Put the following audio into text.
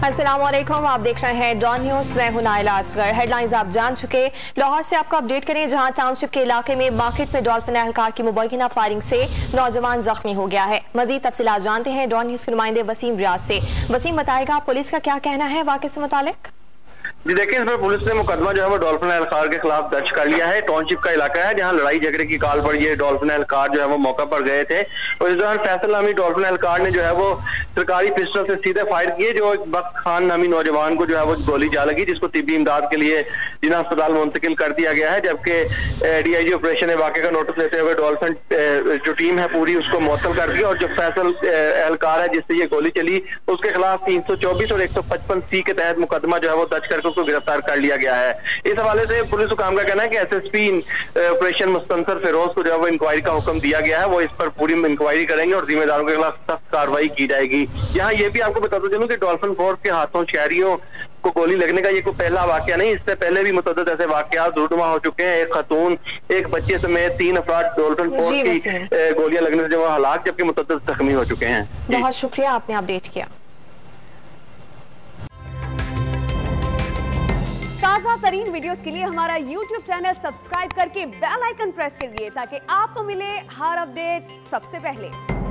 अस्सलामुअलैकुम, आप देख रहे हैं डॉन न्यूज। मैं हूं नाइला असगर। हेडलाइंस आप जान चुके। लाहौर से आपको अपडेट करें, जहां टाउनशिप के इलाके में मार्केट में डॉल्फिन एहलकार की मुबैना फायरिंग से नौजवान जख्मी हो गया है। मजीद तफसीलात जानते हैं डॉन न्यूज के नुमाइंदे वसीम रियाज से। वसीम, बताएगा पुलिस का क्या कहना है वाक़े से मुतालिक? जी देखिए, इसमें पुलिस ने मुकदमा जो है वो डॉल्फिन एहलकार के खिलाफ दर्ज कर लिया है। टाउनशिप का इलाका है जहां लड़ाई झगड़े की काल पर ये डॉल्फिन एहलकार जो है वो मौका पर गए थे और इस दौरान फैसल नामी डॉल्फिन एहलकार ने जो है वो सरकारी पिस्टल से सीधे फायर किए, जो बख्त खान नामी नौजवान को जो है वो गोली जा लगी, जिसको तिब्बी इमदाद के लिए जिला अस्पताल मुंतकिल कर दिया गया है। जबकि डीआईजी ऑपरेशन ने वाक़े का नोटिस लेते हुए डॉल्फिन जो टीम है पूरी उसको मुअत्तल कर दिया और जो फैसल एहलकार है जिससे ये गोली चली उसके खिलाफ 324 और 155C के तहत मुकदमा जो है वो दर्ज करके उसको गिरफ्तार कर लिया गया है। इस हवाले से पुलिस हुकाम का कहना है कि एसएसपी ऑपरेशन मुस्तंसर फिरोज को जो है वो इंक्वायरी का हुक्म दिया गया है। वो इस पर पूरी इंक्वायरी करेंगे और जिम्मेदारों के खिलाफ सख्त कार्रवाई की जाएगी। यहाँ ये भी आपको बताता चलूं कि डॉल्फिन फोर्स के हाथों शहरियों को गोली लगने का ये कोई पहला वाकया नहीं, इससे पहले भी मुतअद्दिद ऐसे वाकयात रुनुमा हो चुके हैं। एक खतून, एक बच्चे समेत 3 अफराद डॉल्फिन फोर्स की गोलियां लगने से जो हलाक, जबकि मुतअद्दिद जख्मी हो चुके हैं। बहुत शुक्रिया, आपने अपडेट किया। ताज़ा तरीन वीडियोस के लिए हमारा YouTube चैनल सब्सक्राइब करके बेल आइकन प्रेस करिए ताकि आपको मिले हर अपडेट सबसे पहले।